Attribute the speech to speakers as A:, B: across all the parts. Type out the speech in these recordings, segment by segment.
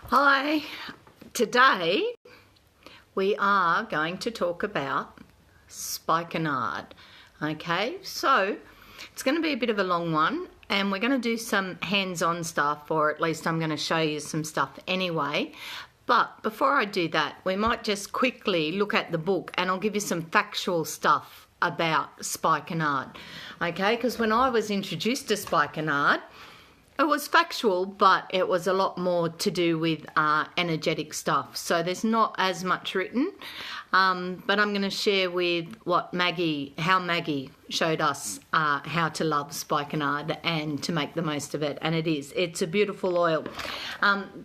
A: Hi, today we are going to talk about Spikenard. Okay, so it's going to be a bit of a long one and we're going to do some hands-on stuff, or at least I'm going to show you some stuff anyway. But before I do that, we might just quickly look at the book and I'll give you some factual stuff about Spikenard. Okay, because when I was introduced to Spikenard, it was factual, but it was a lot more to do with energetic stuff. So there's not as much written, but I'm going to share with how Maggie showed us how to love Spikenard and to make the most of it. And it's a beautiful oil.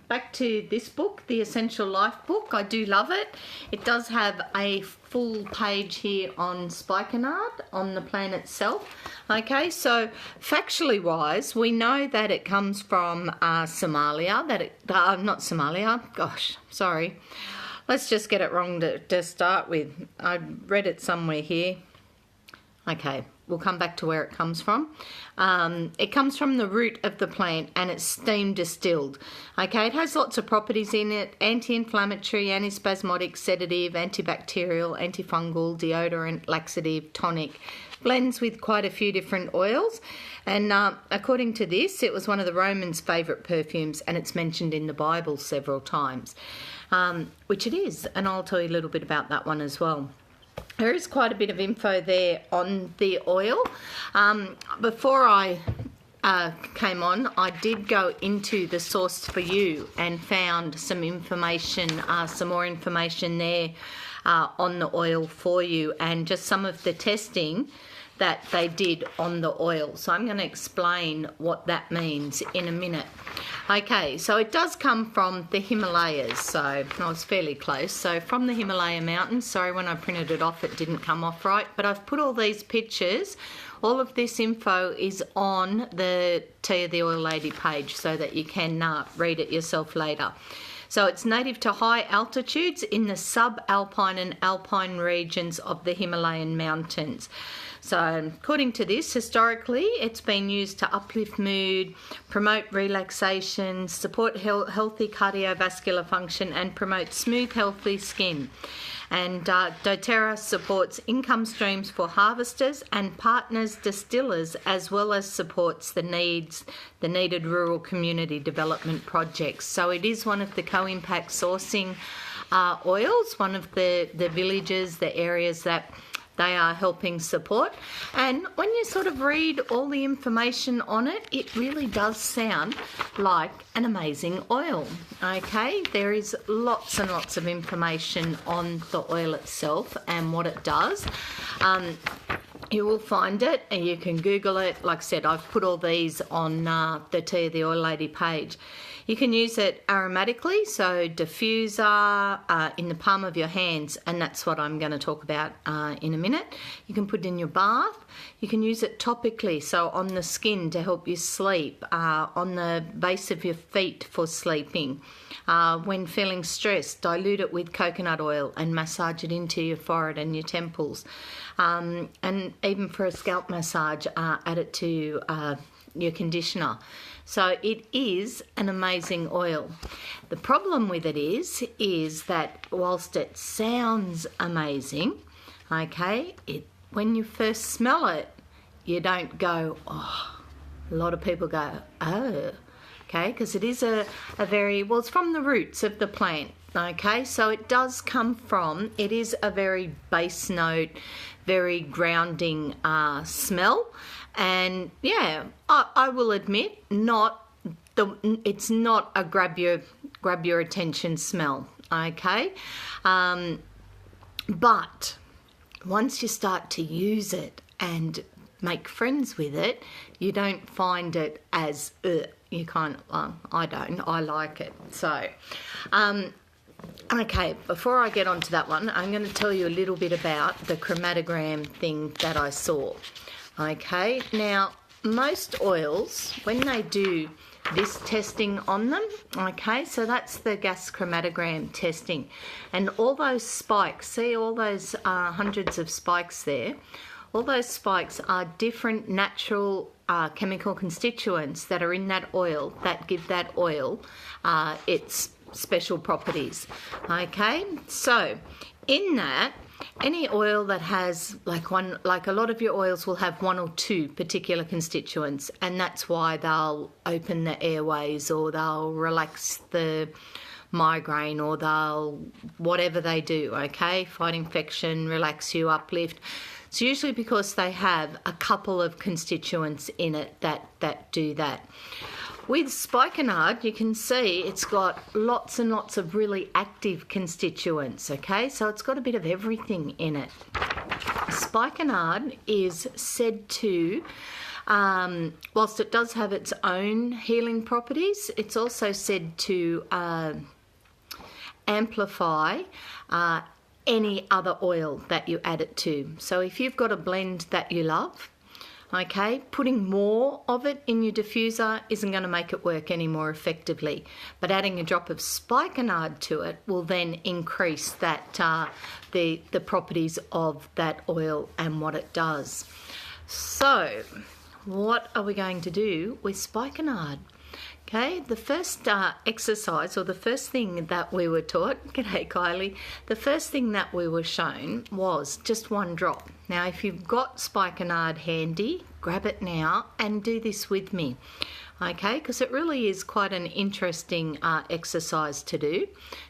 A: Back to this book, the Essential Life book. I do love it. It does have a full page here on Spikenard, on the plant itself. Okay, so factually wise, we know that it comes from Somalia. Not Somalia. Gosh, sorry. Let's just get it wrong to start with. I read it somewhere here. Okay, we'll come back to where it comes from. It comes from the root of the plant and it's steam distilled. Okay, it has lots of properties in it: anti-inflammatory, antispasmodic, sedative, antibacterial, antifungal, deodorant, laxative, tonic. Blends with quite a few different oils, and according to this, it was one of the Romans' favourite perfumes, and it's mentioned in the Bible several times, which it is, and I'll tell you a little bit about that one as well. There is quite a bit of info there on the oil. Before I came on, I did go into the Source for You and found some information, some more information there on the oil for you, and just some of the testing that they did on the oil. So I'm going to explain what that means in a minute. Okay, so it does come from the Himalayas, so I was fairly close. So from the Himalaya mountains, sorry when I printed it off it didn't come off right, but I've put all these pictures. All of this info is on the Tea of the Oil Lady page so that you can read it yourself later. So it's native to high altitudes in the subalpine and alpine regions of the Himalayan mountains. So according to this, historically, it's been used to uplift mood, promote relaxation, support healthy cardiovascular function, and promote smooth, healthy skin. And doTERRA supports income streams for harvesters and partners distillers, as well as supports the needed rural community development projects. So it is one of the co-impact sourcing oils, one of the villages, the areas that they are helping support. And when you sort of read all the information on it, it really does sound like an amazing oil. Okay, there is lots and lots of information on the oil itself and what it does. You will find it and you can Google it. Like I said, I've put all these on the Tea of the Oil Lady page. You can use it aromatically, so diffuser, in the palm of your hands, and that's what I'm going to talk about in a minute. You can put it in your bath. You can use it topically, so on the skin to help you sleep, on the base of your feet for sleeping. When feeling stressed, dilute it with coconut oil and massage it into your forehead and your temples. And even for a scalp massage, add it to your conditioner. So it is an amazing oil. The problem with it is that whilst it sounds amazing, okay, when you first smell it, you don't go, oh. A lot of people go, oh, okay, because it is a very, well, it's from the roots of the plant, okay, so it does come from, it is a very base note, very grounding smell. And yeah, I will admit, it's not a grab your attention smell, okay? But once you start to use it and make friends with it, you don't find it as you kind of, I don't, I like it. So okay, before I get onto that one, I'm going to tell you a little bit about the chromatogram thing that I saw. Okay, now most oils, when they do this testing on them, okay, so that's the gas chromatogram testing, and all those spikes, see all those hundreds of spikes there, all those spikes are different natural chemical constituents that are in that oil that give that oil its special properties. Okay, so in that, any oil that has like a lot of your oils will have one or two particular constituents, and that's why they'll open the airways, or they'll relax the migraine, or they'll whatever they do, okay, fight infection, relax you, uplift. It's usually because they have a couple of constituents in it that do that. With Spikenard, you can see it's got lots and lots of really active constituents, okay? So it's got a bit of everything in it. Spikenard is said to, whilst it does have its own healing properties, it's also said to amplify any other oil that you add it to. So if you've got a blend that you love, okay, putting more of it in your diffuser isn't going to make it work any more effectively. But adding a drop of Spikenard to it will then increase that the properties of that oil and what it does. So, what are we going to do with Spikenard? Okay, the first exercise, or the first thing that we were taught, g'day Kylie, the first thing that we were shown was just one drop. Now, if you've got Spikenard handy, grab it now and do this with me, okay, because it really is quite an interesting exercise to do.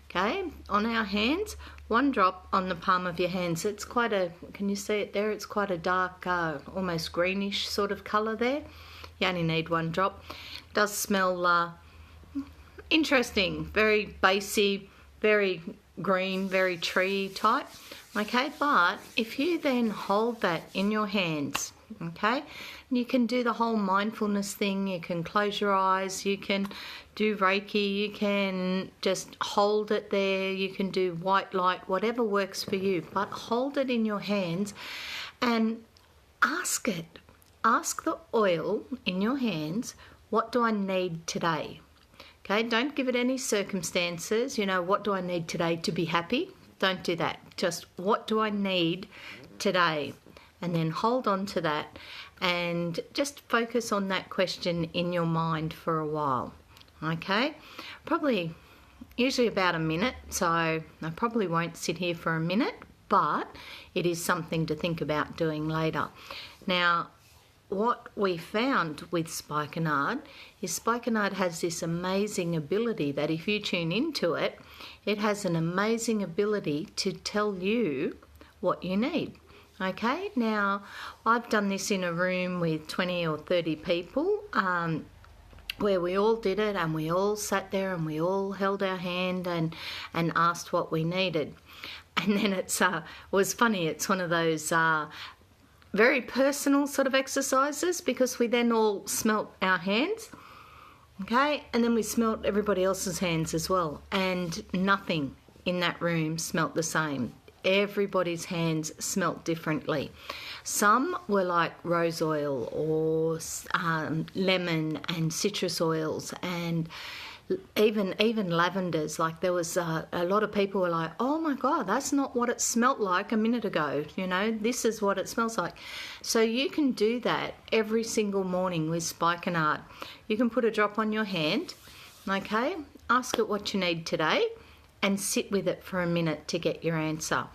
A: Okay, on our hands, one drop on the palm of your hands. It's quite a, can you see it there? It's quite a dark, almost greenish sort of colour there. You only need one drop. It does smell interesting, very basy, very green, very tree type. Okay, but if you then hold that in your hands, okay, you can do the whole mindfulness thing. You can close your eyes, you can do Reiki, you can just hold it there, you can do white light, whatever works for you, but hold it in your hands and ask it. Ask the oil in your hands, what do I need today? Okay, don't give it any circumstances. You know, what do I need today to be happy? Don't do that. Just what do I need today? And then hold on to that and just focus on that question in your mind for a while. Okay, probably usually about a minute, so I probably won't sit here for a minute, but it is something to think about doing later. Now, what we found with Spikenard is Spikenard has this amazing ability that if you tune into it, it has an amazing ability to tell you what you need. Okay, now I've done this in a room with 20 or 30 people where we all did it, and we all sat there and we all held our hand and asked what we needed. And then it was funny, it's one of those very personal sort of exercises, because we then all smelt our hands, okay, and then we smelt everybody else's hands as well, and nothing in that room smelt the same. Everybody's hands smelt differently. Some were like rose oil or lemon and citrus oils, and even lavenders. Like there was a lot of people were like, oh my God, that's not what it smelt like a minute ago. You know, this is what it smells like. So you can do that every single morning with Spikenard. You can put a drop on your hand, okay, ask it what you need today, and sit with it for a minute to get your answer.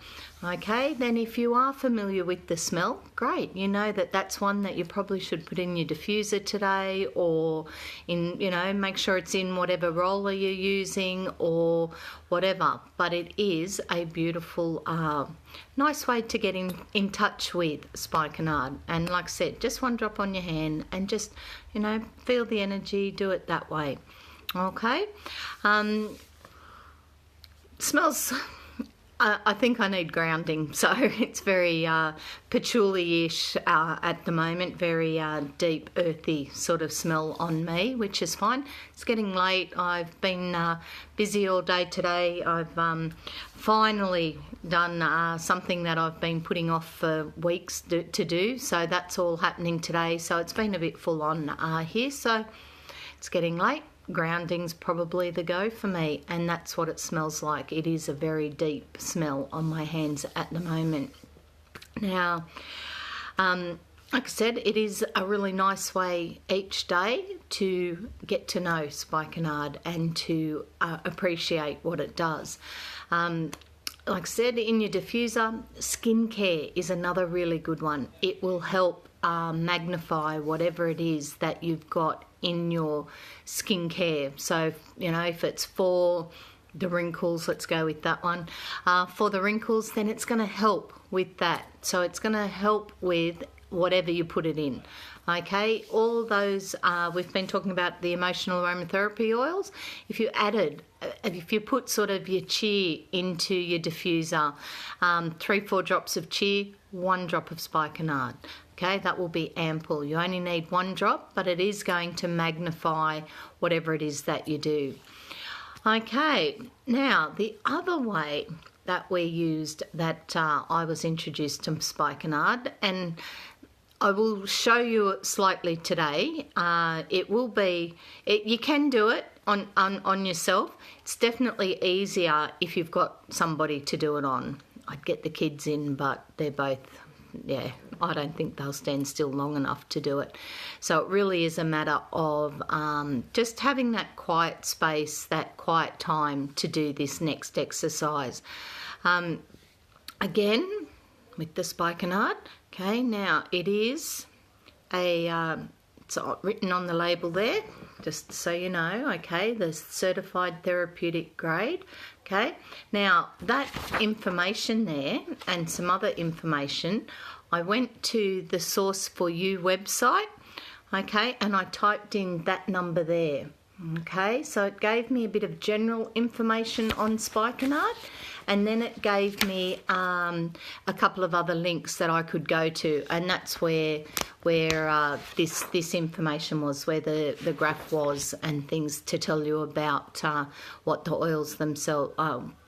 A: Okay, then if you are familiar with the smell, great. You know that that's one that you probably should put in your diffuser today, or in, you know, make sure it's in whatever roller you're using or whatever. But it is a beautiful, nice way to get in touch with Spikenard. And like I said, just one drop on your hand and just, you know, feel the energy, do it that way. Okay. Smells, I think I need grounding, so it's very patchouli-ish at the moment, very deep, earthy sort of smell on me, which is fine. It's getting late. I've been busy all day today. I've finally done something that I've been putting off for weeks to do, so that's all happening today. So it's been a bit full on here, so it's getting late. Grounding's probably the go for me, and that's what it smells like. It is a very deep smell on my hands at the moment. Now, like I said, it is a really nice way each day to get to know Spikenard and to appreciate what it does. Like I said, in your diffuser, skincare is another really good one. It will help magnify whatever it is that you've got in your skincare. So, you know, if it's for the wrinkles, let's go with that one. For the wrinkles, then it's going to help with that. So it's going to help with whatever you put it in. Okay, all those, we've been talking about the emotional aromatherapy oils. If you put sort of your chia into your diffuser, 3-4 drops of chia, 1 drop of Spikenard. Okay, that will be ample. You only need 1 drop, but it is going to magnify whatever it is that you do. Okay, now the other way that we used, that I was introduced to Spikenard, and I will show you it slightly today. It will be, you can do it on yourself. It's definitely easier if you've got somebody to do it on. I'd get the kids in, but they're both, yeah, I don't think they'll stand still long enough to do it. So it really is a matter of just having that quiet space, that quiet time to do this next exercise. Again, with the Spikenard, okay, now it is it's written on the label there, just so you know, okay, the certified therapeutic grade. Okay, now that information there and some other information, I went to the Source for You website, okay, and I typed in that number there. Okay, so it gave me a bit of general information on Spikenard, and then it gave me a couple of other links that I could go to, and that's where this information was, where the graph was, and things to tell you about what the oils themselves,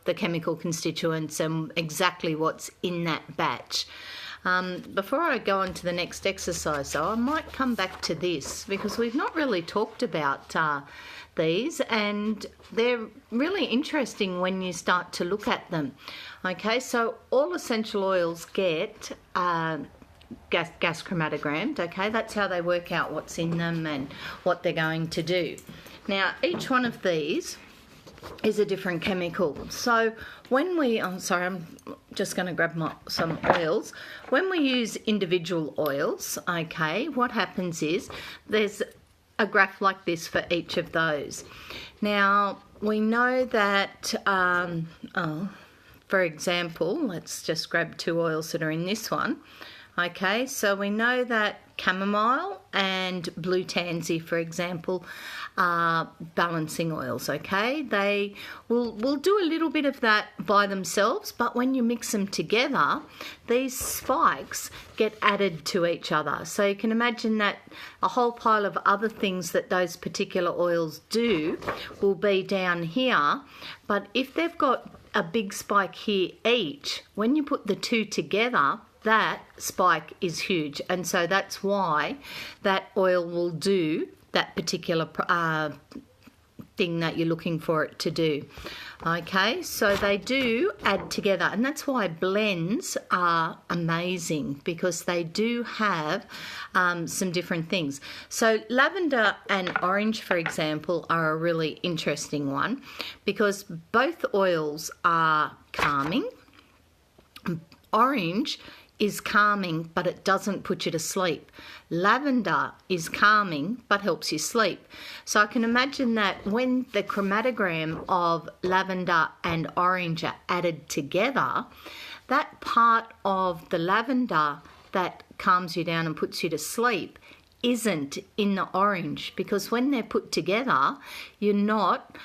A: the chemical constituents, and exactly what's in that batch. Before I go on to the next exercise, though, I might come back to this because we've not really talked about these, and they're really interesting when you start to look at them. Okay, so all essential oils get gas chromatogrammed. Okay, that's how they work out what's in them and what they're going to do. Now, each one of these is a different chemical. So when we, I'm just going to grab some oils. When we use individual oils, okay, what happens is there's a graph like this for each of those. Now, we know that, for example, let's just grab 2 oils that are in this one. Okay, so we know that chamomile and blue tansy, for example, are balancing oils, okay? They will do a little bit of that by themselves, but when you mix them together, these spikes get added to each other. So you can imagine that a whole pile of other things that those particular oils do will be down here, but if they've got a big spike here each, when you put the 2 together, that spike is huge, and so that's why that oil will do that particular thing that you're looking for it to do. Okay, so they do add together, and that's why blends are amazing, because they do have some different things. So lavender and orange, for example, are a really interesting one, because both oils are calming. Orange is calming, but it doesn't put you to sleep. Lavender is calming, but helps you sleep. So I can imagine that when the chromatogram of lavender and orange are added together, that part of the lavender that calms you down and puts you to sleep isn't in the orange, because when they're put together, you're not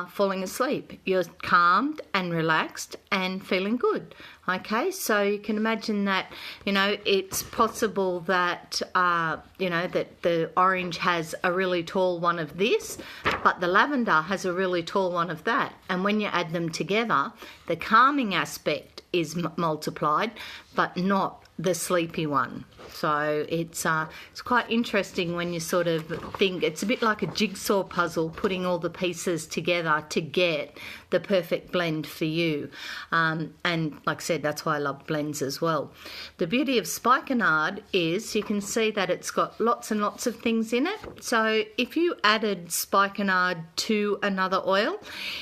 A: falling asleep. You're calmed and relaxed and feeling good. Okay, so you can imagine that, you know, it's possible that, you know, that the orange has a really tall one of this, but the lavender has a really tall one of that. And when you add them together, the calming aspect is multiplied, but not the sleepy one. So it's quite interesting when you sort of think, it's a bit like a jigsaw puzzle, putting all the pieces together to get the perfect blend for you. And like I said, said, that's why I love blends as well. The beauty of Spikenard is you can see that it's got lots and lots of things in it. So if you added Spikenard to another oil,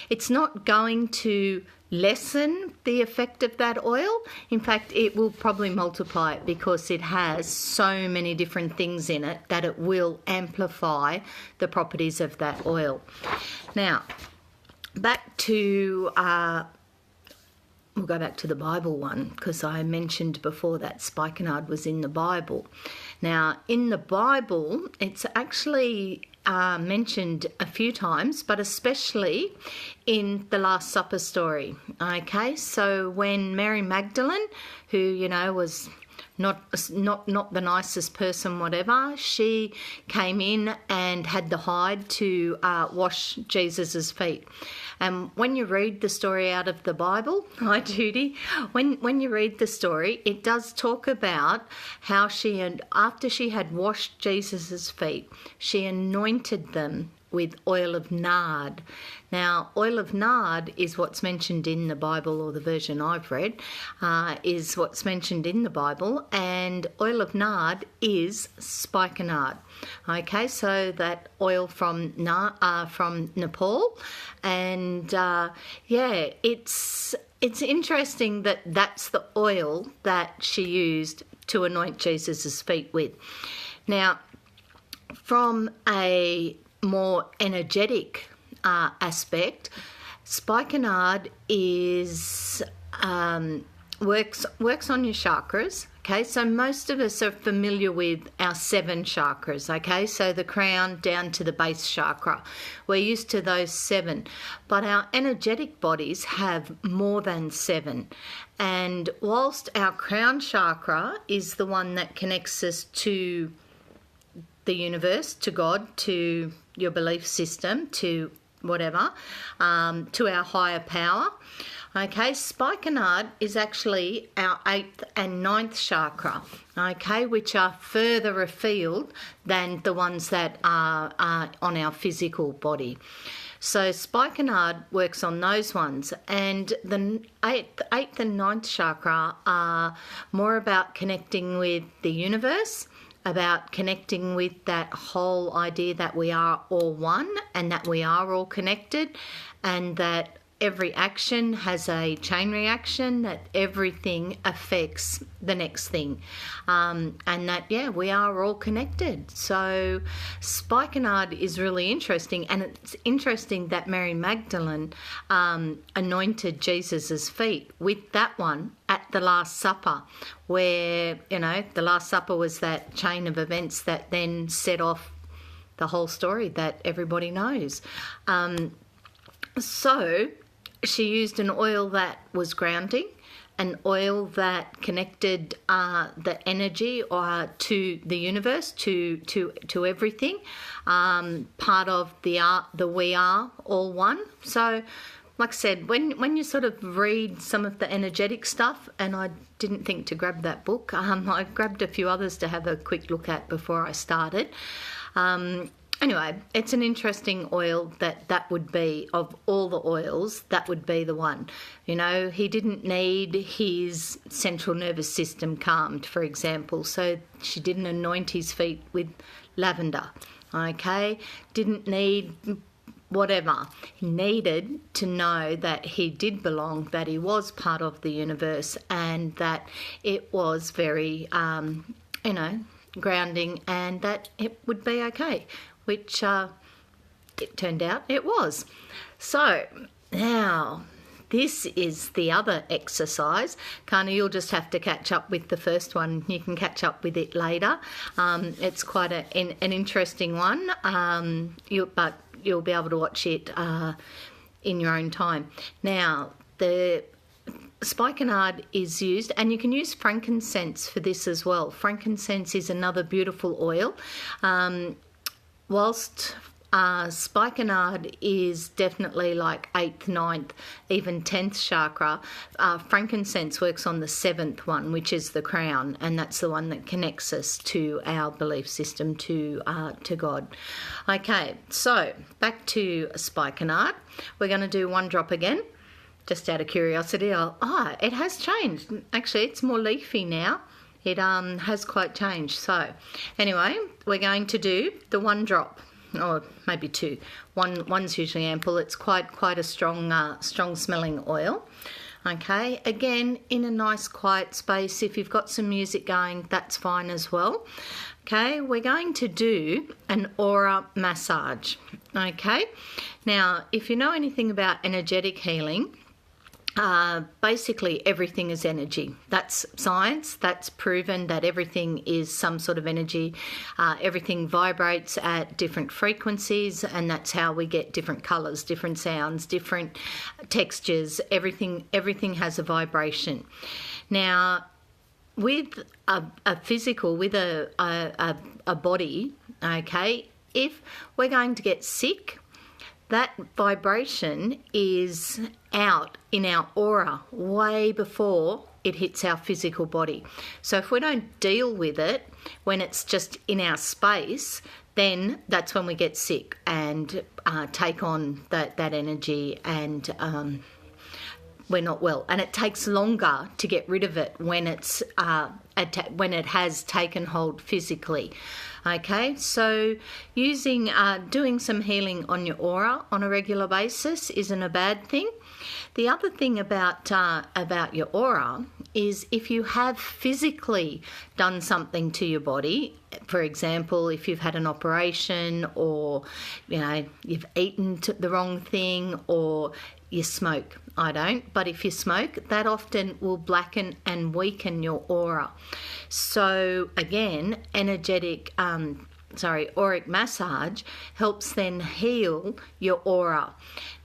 A: it's not going to lessen the effect of that oil. In fact, it will probably multiply it because it has so many different things in it that it will amplify the properties of that oil. Now, back to we'll go back to the Bible one, because I mentioned before that Spikenard was in the Bible. Now, in the Bible, it's actually mentioned a few times, but especially in the Last Supper story. Okay, so when Mary Magdalene, who, you know, was not the nicest person, whatever, she came in and had the hide to wash Jesus's feet. And when you read the story out of the Bible, hi Judy, when you read the story, it does talk about how after she had washed Jesus's feet, she anointed them with oil of nard. Now, oil of nard is what's mentioned in the Bible, or the version I've read, is what's mentioned in the Bible, and oil of nard is spikenard. Okay, so that oil from Nepal, and yeah, it's interesting that that's the oil that she used to anoint Jesus's feet with. Now, from a more energetic aspect, spikenard is works on your chakras. Okay, so most of us are familiar with our 7 chakras. Okay, so the crown down to the base chakra, we're used to those 7, but our energetic bodies have more than 7. And whilst our crown chakra is the one that connects us to the universe, to God, to your belief system, to whatever, to our higher power. Okay, spikenard is actually our 8th and 9th chakra, okay, which are further afield than the ones that are on our physical body. So spikenard works on those ones, and the 8th and 9th chakra are more about connecting with the universe, about connecting with that whole idea that we are all one and that we are all connected, and that every action has a chain reaction, that everything affects the next thing, and that, yeah, we are all connected. So spikenard is really interesting, and it's interesting that Mary Magdalene anointed Jesus's feet with that one at the Last Supper, where, you know, the Last Supper was that chain of events that then set off the whole story that everybody knows. So she used an oil that was grounding, an oil that connected the energy to the universe, to everything, part of the we are all one. So, like I said, when you sort of read some of the energetic stuff, and I didn't think to grab that book, I grabbed a few others to have a quick look at before I started. Anyway, it's an interesting oil that would be, of all the oils, that would be the one. You know, he didn't need his central nervous system calmed, for example, so she didn't anoint his feet with lavender, okay? Didn't need whatever. He needed to know that he did belong, that he was part of the universe, and that it was very, you know, grounding, and that it would be okay, which it turned out it was. So now this is the other exercise. Kana, you'll just have to catch up with the first one. You can catch up with it later. It's quite an interesting one, but you'll be able to watch it in your own time. Now, the spikenard is used, and you can use frankincense for this as well. Frankincense is another beautiful oil. Whilst spikenard is definitely like 8th, 9th, even 10th chakra, frankincense works on the 7th one, which is the crown, and that's the one that connects us to our belief system, to God. Okay, so back to spikenard. We're going to do 1 drop again. just out of curiosity, it has changed. Actually, it's more leafy now. It has quite changed. So anyway, we're going to do the 1 drop, or maybe 2. One's usually ample. It's quite a strong smelling oil. Okay, again, in a nice quiet space. If you've got some music going, that's fine as well. Okay, we're going to do an aura massage. Okay, now if you know anything about energetic healing, basically everything is energy. That's science. That's proven that everything is some sort of energy. Everything vibrates at different frequencies, and that's how we get different colours, different sounds, different textures. Everything has a vibration. Now, with a physical, with a body, okay, if we're going to get sick, that vibration is out in our aura way before it hits our physical body. So if we don't deal with it when it's just in our space, then that's when we get sick and take on that energy, and we're not well. And it takes longer to get rid of it when it's when it has taken hold physically. Okay, so doing some healing on your aura on a regular basis isn't a bad thing. The other thing about your aura is if you have physically done something to your body, for example, if you've had an operation, or you've eaten the wrong thing, or you smoke. I don't, but if you smoke, that often will blacken and weaken your aura. So again, auric massage helps then heal your aura.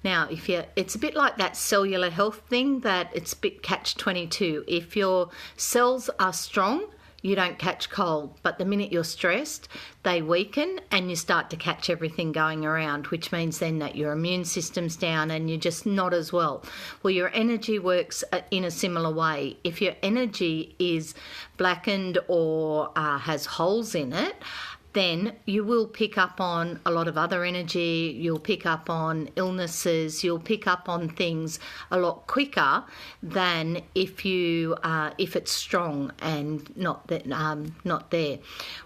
A: Now, it's a bit like that cellular health thing, that it's a bit catch-22. If your cells are strong, you don't catch cold, but the minute you're stressed, they weaken and you start to catch everything going around, which means then that your immune system's down and you're just not as well. Well, your energy works in a similar way. If your energy is blackened or has holes in it, then you will pick up on a lot of other energy, you'll pick up on illnesses, you'll pick up on things a lot quicker than if it's strong and not there.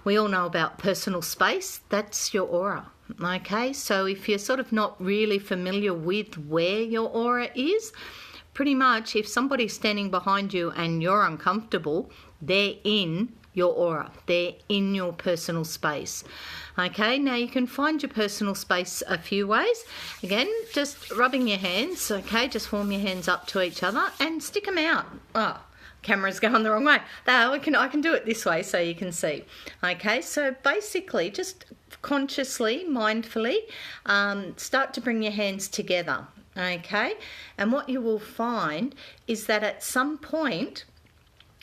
A: We all know about personal space, that's your aura. Okay, so if you're sort of not really familiar with where your aura is, pretty much if somebody's standing behind you and you're uncomfortable, they're in your aura. They're in your personal space. Okay, now you can find your personal space a few ways. Again, just rubbing your hands, okay, just warm your hands up to each other and stick them out. Oh, camera's going the wrong way. I can do it this way so you can see. Okay, so basically just consciously, mindfully, start to bring your hands together. Okay, and what you will find is that at some point,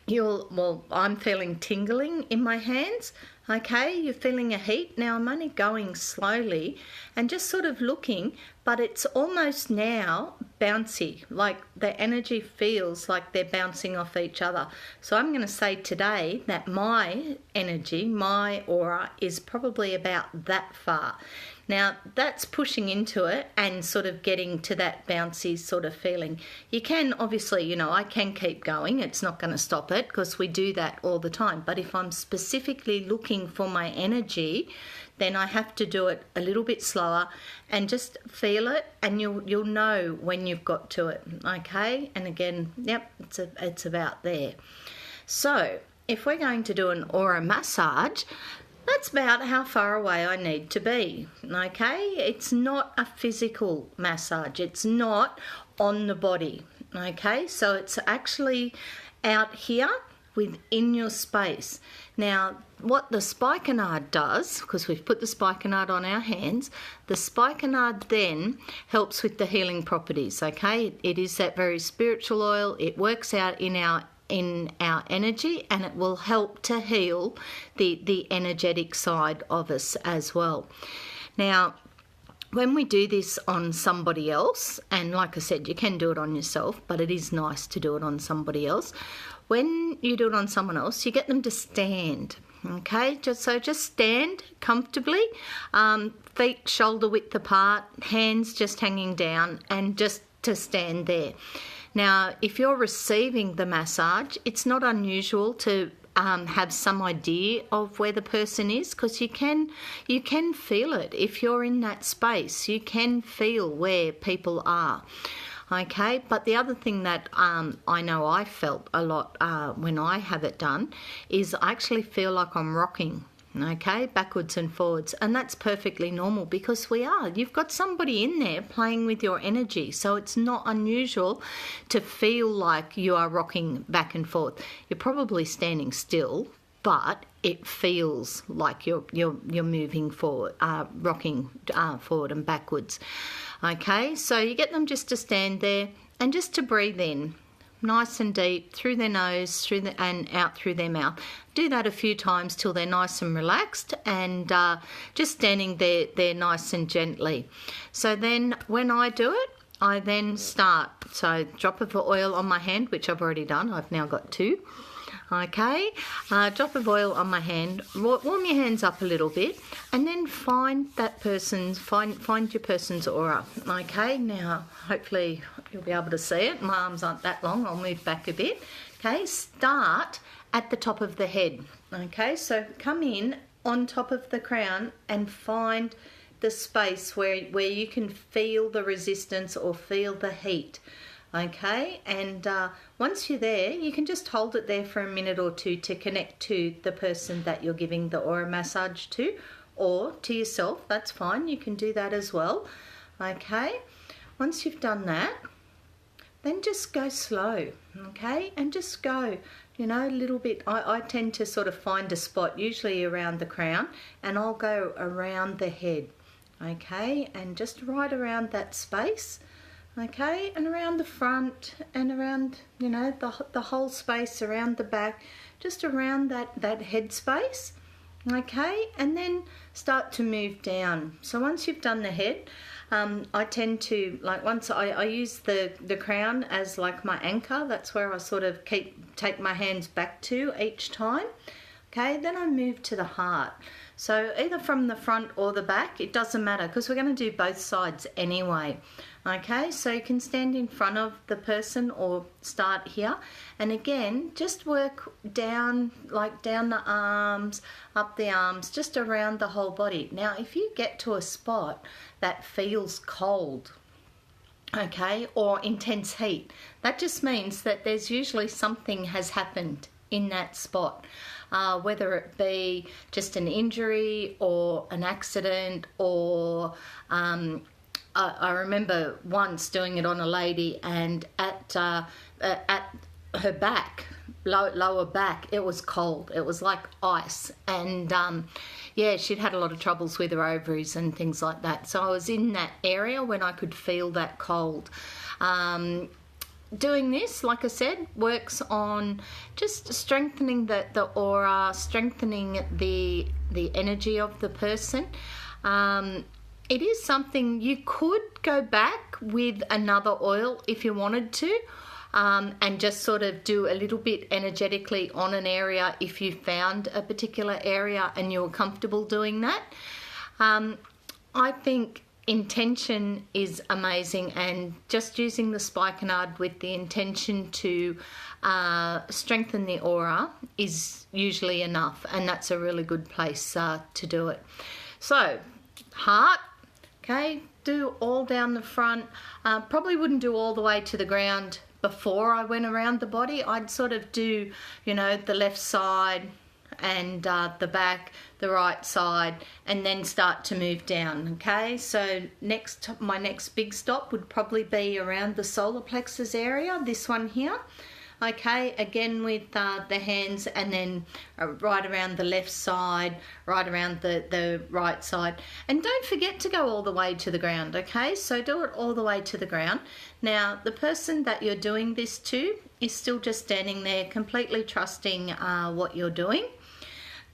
A: I'm feeling tingling in my hands. Okay, you're feeling a heat. Now I'm only going slowly and just sort of looking, but it's almost now bouncy, like the energy feels like they're bouncing off each other. So I'm going to say today that my energy, my aura, is probably about that far. Now, that's pushing into it and sort of getting to that bouncy sort of feeling. You can, obviously, I can keep going. It's not going to stop it because we do that all the time. But if I'm specifically looking for my energy, then I have to do it a little bit slower and just feel it, and you'll know when you've got to it, okay? And again, yep, it's about there. So if we're going to do an aura massage, that's about how far away I need to be, okay? It's not a physical massage. It's not on the body, okay? So it's actually out here within your space. Now, what the Spikenard does, because we've put the Spikenard on our hands, the Spikenard then helps with the healing properties, okay? It is that very spiritual oil. It works out in our energy, and it will help to heal the energetic side of us as well. Now, when we do this on somebody else, and like I said, you can do it on yourself, but it is nice to do it on somebody else. When you do it on someone else, you get them to stand, okay? Just stand comfortably, feet shoulder width apart, hands just hanging down, and just to stand there. Now, if you're receiving the massage, it's not unusual to have some idea of where the person is, because you can feel it. If you're in that space, you can feel where people are. Okay, but the other thing that I know I felt a lot when I have it done is I actually feel like I'm rocking. Okay, backwards and forwards, and that's perfectly normal because we are. You've got somebody in there playing with your energy, so it's not unusual to feel like you are rocking back and forth. You're probably standing still, but it feels like you're moving forward, rocking forward and backwards. Okay, so you get them just to stand there and just to breathe in. Nice and deep through their nose, and out through their mouth. Do that a few times till they're nice and relaxed, and just standing there nice and gently. So then when I do it, I then start. So drop of oil on my hand, which I've already done. I've now got 2. Okay, drop of oil on my hand. Warm your hands up a little bit, and then find your person's aura. Okay, now hopefully you'll be able to see it. My arms aren't that long. I'll move back a bit. Okay, start at the top of the head. Okay, so come in on top of the crown and find the space where you can feel the resistance or feel the heat. Okay, and once you're there, you can just hold it there for a minute or 2 to connect to the person that you're giving the aura massage to, or to yourself. That's fine, you can do that as well. Okay, once you've done that, then just go slow. Okay, and just go, a little bit. I tend to sort of find a spot, usually around the crown, and I'll go around the head. Okay, and just right around that space. Okay, and around the front and around, the whole space, around the back, just around that head space. Okay, and then start to move down. So once you've done the head, I tend to, once I use the crown as like my anchor. That's where I sort of take my hands back to each time. Okay, then I move to the heart. So either from the front or the back, it doesn't matter, because we're going to do both sides anyway. Okay, so you can stand in front of the person or start here, and again just work down, down the arms, up the arms, just around the whole body. Now if you get to a spot that feels cold, okay, or intense heat, that just means that there's usually something has happened in that spot, whether it be just an injury or an accident, or I remember once doing it on a lady, and at her back, lower back, it was cold. It was like ice, and she'd had a lot of troubles with her ovaries and things like that. So I was in that area when I could feel that cold. Doing this, like I said, works on just strengthening the aura, strengthening the energy of the person. It is something you could go back with another oil if you wanted to, and just sort of do a little bit energetically on an area if you found a particular area and you were comfortable doing that. I think intention is amazing, and just using the Spikenard with the intention to strengthen the aura is usually enough, and that's a really good place to do it. So, heart. Okay, do all down the front. Probably wouldn't do all the way to the ground before I went around the body. I'd sort of do, the left side and the back, the right side, and then start to move down. Okay, so my next big stop would probably be around the solar plexus area, this one here. Okay, again with the hands, and then right around the left side, right around the right side. And don't forget to go all the way to the ground, okay? So do it all the way to the ground. Now, the person that you're doing this to is still just standing there, completely trusting what you're doing.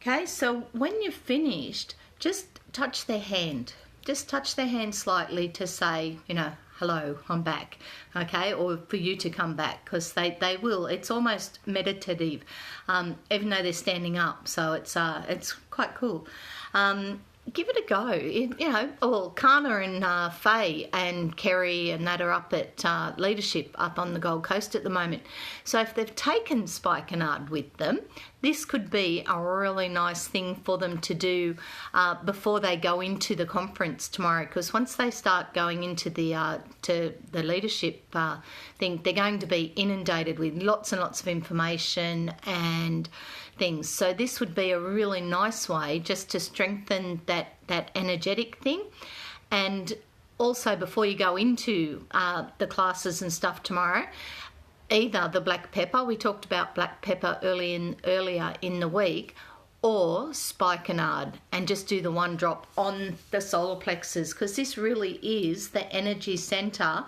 A: Okay, so when you've finished, just touch their hand. Just touch their hand slightly to say, hello, I'm back, okay, or for you to come back, because they will. It's almost meditative, even though they're standing up, so it's quite cool. give it a go. Well, Kana and Faye and Kerry and that are up at Leadership up on the Gold Coast at the moment. So if they've taken Spikenard with them, this could be a really nice thing for them to do before they go into the conference tomorrow, because once they start going into the leadership thing, they're going to be inundated with lots and lots of information and things. So this would be a really nice way just to strengthen that energetic thing. And also, before you go into the classes and stuff tomorrow, either the black pepper, we talked about black pepper earlier in the week, or spikenard, and just do the one drop on the solar plexus, because this really is the energy center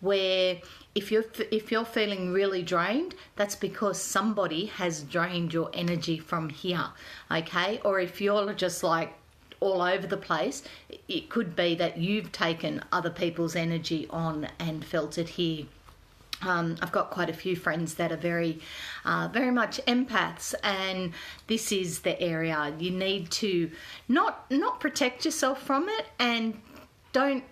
A: where if you're feeling really drained, that's because somebody has drained your energy from here, okay? Or if you're just like all over the place, it could be that you've taken other people's energy on and felt it here. I've got quite a few friends that are very much empaths, and this is the area you need to not protect yourself from it, and don't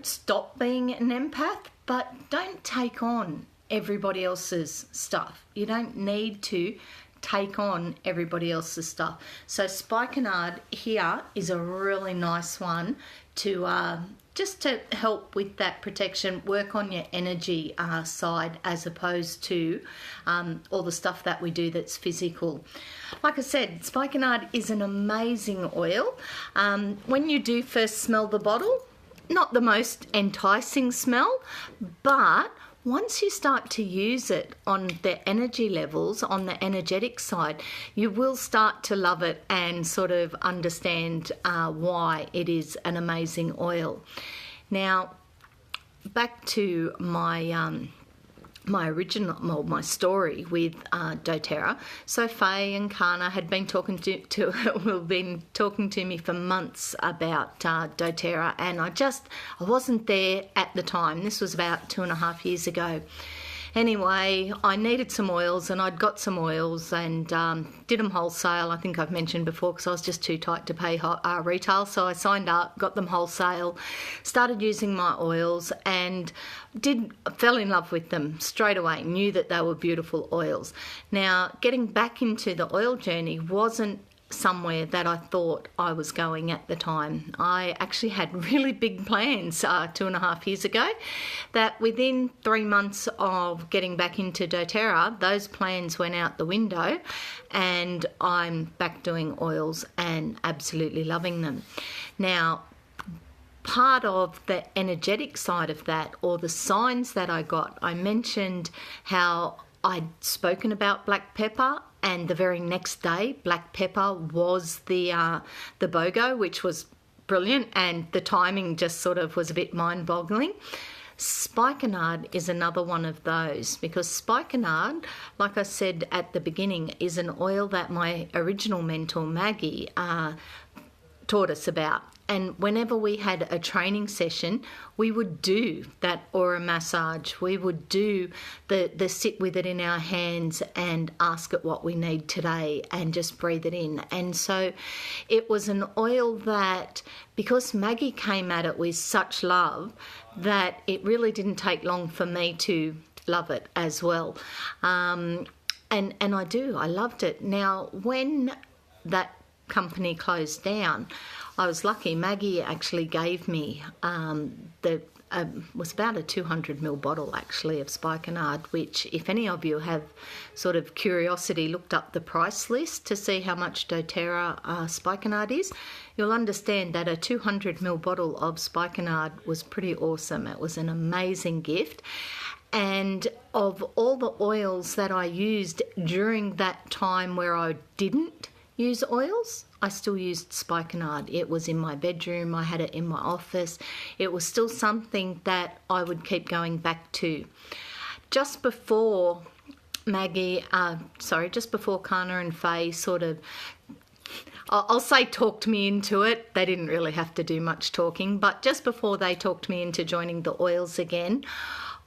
A: stop being an empath, but don't take on everybody else's stuff. You don't need to take on everybody else's stuff. So Spikenard here is a really nice one to just to help with that protection, work on your energy side, as opposed to all the stuff that we do that's physical. Like I said, Spikenard is an amazing oil. When you do first smell the bottle, not the most enticing smell, but once you start to use it on the energy levels, on the energetic side, you will start to love it and sort of understand why it is an amazing oil. Now, back to my my story with doTERRA. So Faye and Kana had been talking to me for months about doTERRA, and I wasn't there at the time. This was about 2.5 years ago. Anyway, I needed some oils, and I'd got some oils and did them wholesale. I think I've mentioned before, because I was just too tight to pay retail. So I signed up, got them wholesale, started using my oils, and fell in love with them straight away. Knew that they were beautiful oils. Now, getting back into the oil journey wasn't somewhere that I thought I was going at the time. I actually had really big plans 2.5 years ago, that within 3 months of getting back into doTERRA, those plans went out the window, and I'm back doing oils and absolutely loving them. Now, part of the energetic side of that, or the signs that I got, I mentioned how I'd spoken about black pepper, and the very next day, black pepper was the BOGO, which was brilliant, and the timing just sort of was a bit mind-boggling. Spikenard is another one of those, because Spikenard, like I said at the beginning, is an oil that my original mentor Maggie taught us about. And whenever we had a training session, we would do that aura massage. We would do the sit with it in our hands and ask it what we need today, and just breathe it in. And so it was an oil that, because Maggie came at it with such love, that it really didn't take long for me to love it as well. And I loved it. Now, when that company closed down, I was lucky. Maggie actually gave me was about a 200ml bottle actually of Spikenard, which, if any of you have sort of curiosity, looked up the price list to see how much doTERRA Spikenard is, you'll understand that a 200ml bottle of Spikenard was pretty awesome. It was an amazing gift. And of all the oils that I used during that time where I didn't use oils, I still used Spikenard. It was in my bedroom, I had it in my office. It was still something that I would keep going back to. Just before Kana and Faye sort of, I'll say, talked me into it. They didn't really have to do much talking, but just before they talked me into joining the oils again,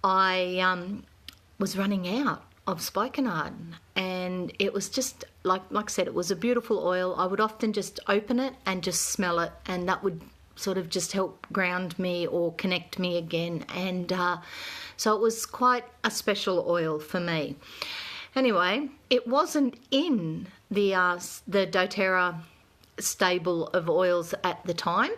A: I was running out of spikenard, and it was just like I said, it was a beautiful oil. I would often just open it and just smell it, and that would sort of just help ground me or connect me again. And so it was quite a special oil for me. Anyway, it wasn't in the doTERRA stable of oils at the time,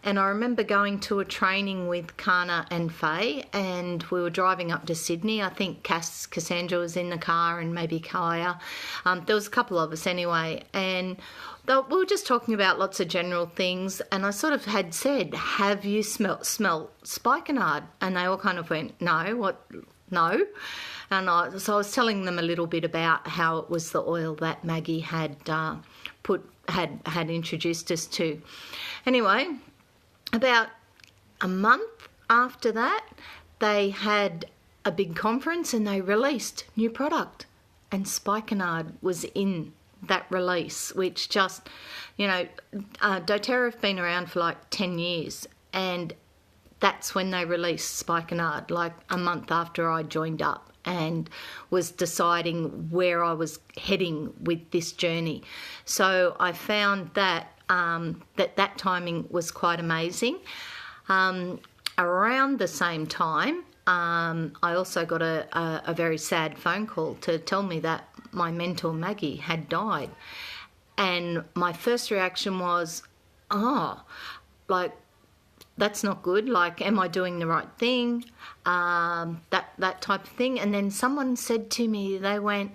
A: and I remember going to a training with Kana and Faye, and we were driving up to Sydney. I think Cassandra was in the car, and maybe Kaya. There was a couple of us anyway, and we were just talking about lots of general things, and I sort of had said, have you smelt spikenard? And they all kind of went, no. And so I was telling them a little bit about how it was the oil that Maggie had had introduced us to. Anyway, about a month after that, they had a big conference and they released new product, and spikenard was in that release, which just, doTERRA have been around for like 10 years, and that's when they released spikenard, like a month after I joined up and was deciding where I was heading with this journey. So I found that that timing was quite amazing. Around the same time, I also got a very sad phone call to tell me that my mentor Maggie had died. And my first reaction was, that's not good. Like, am I doing the right thing? That type of thing. And then someone said to me, they went,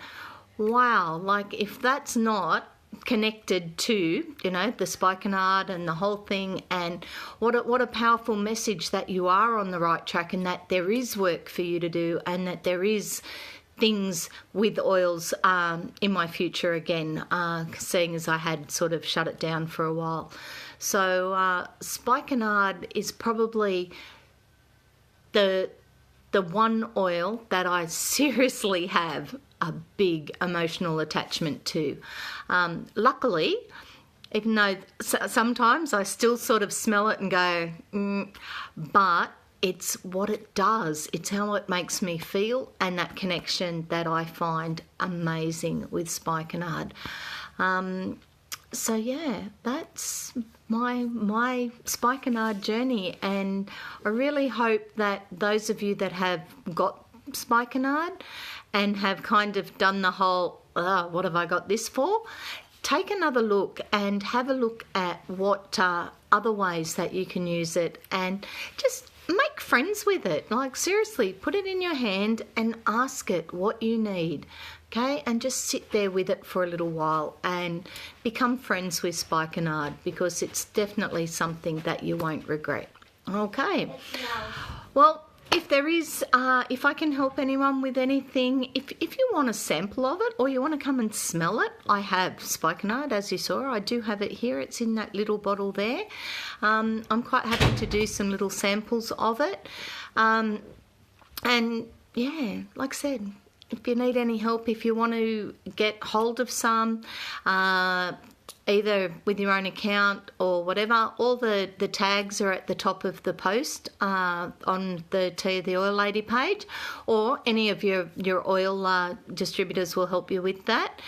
A: wow, like if that's not connected to, the spikenard and the whole thing, and what a powerful message that you are on the right track, and that there is work for you to do, and that there is things with oils in my future again, seeing as I had sort of shut it down for a while. So spikenard is probably the one oil that I seriously have a big emotional attachment to. Luckily, even though sometimes I still sort of smell it and go, but it's what it does. It's how it makes me feel, and that connection that I find amazing with spikenard. So yeah, that's my spikenard journey, and I really hope that those of you that have got spikenard and have kind of done the whole, what have I got this for? Take another look and have a look at what other ways that you can use it, and just make friends with it. Like, seriously, put it in your hand and ask it what you need, okay? And just sit there with it for a little while and become friends with spikenard, because it's definitely something that you won't regret. Okay. Well, if there is, if I can help anyone with anything, if you want a sample of it or you want to come and smell it, I have spikenard, as you saw. I do have it here. It's in that little bottle there. I'm quite happy to do some little samples of it. And yeah, like I said, if you need any help, if you want to get hold of some, either with your own account or whatever, all the tags are at the top of the post on the Tea of the Oil Lady page, or any of your oil distributors will help you with that.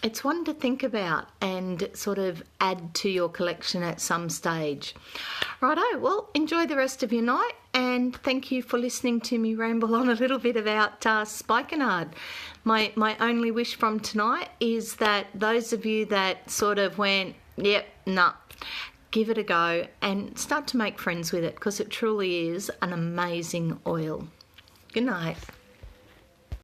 A: It's one to think about and sort of add to your collection at some stage. Righto, well, enjoy the rest of your night, and thank you for listening to me ramble on a little bit about spikenard. My only wish from tonight is that those of you that sort of went, give it a go and start to make friends with it, because it truly is an amazing oil. Good night.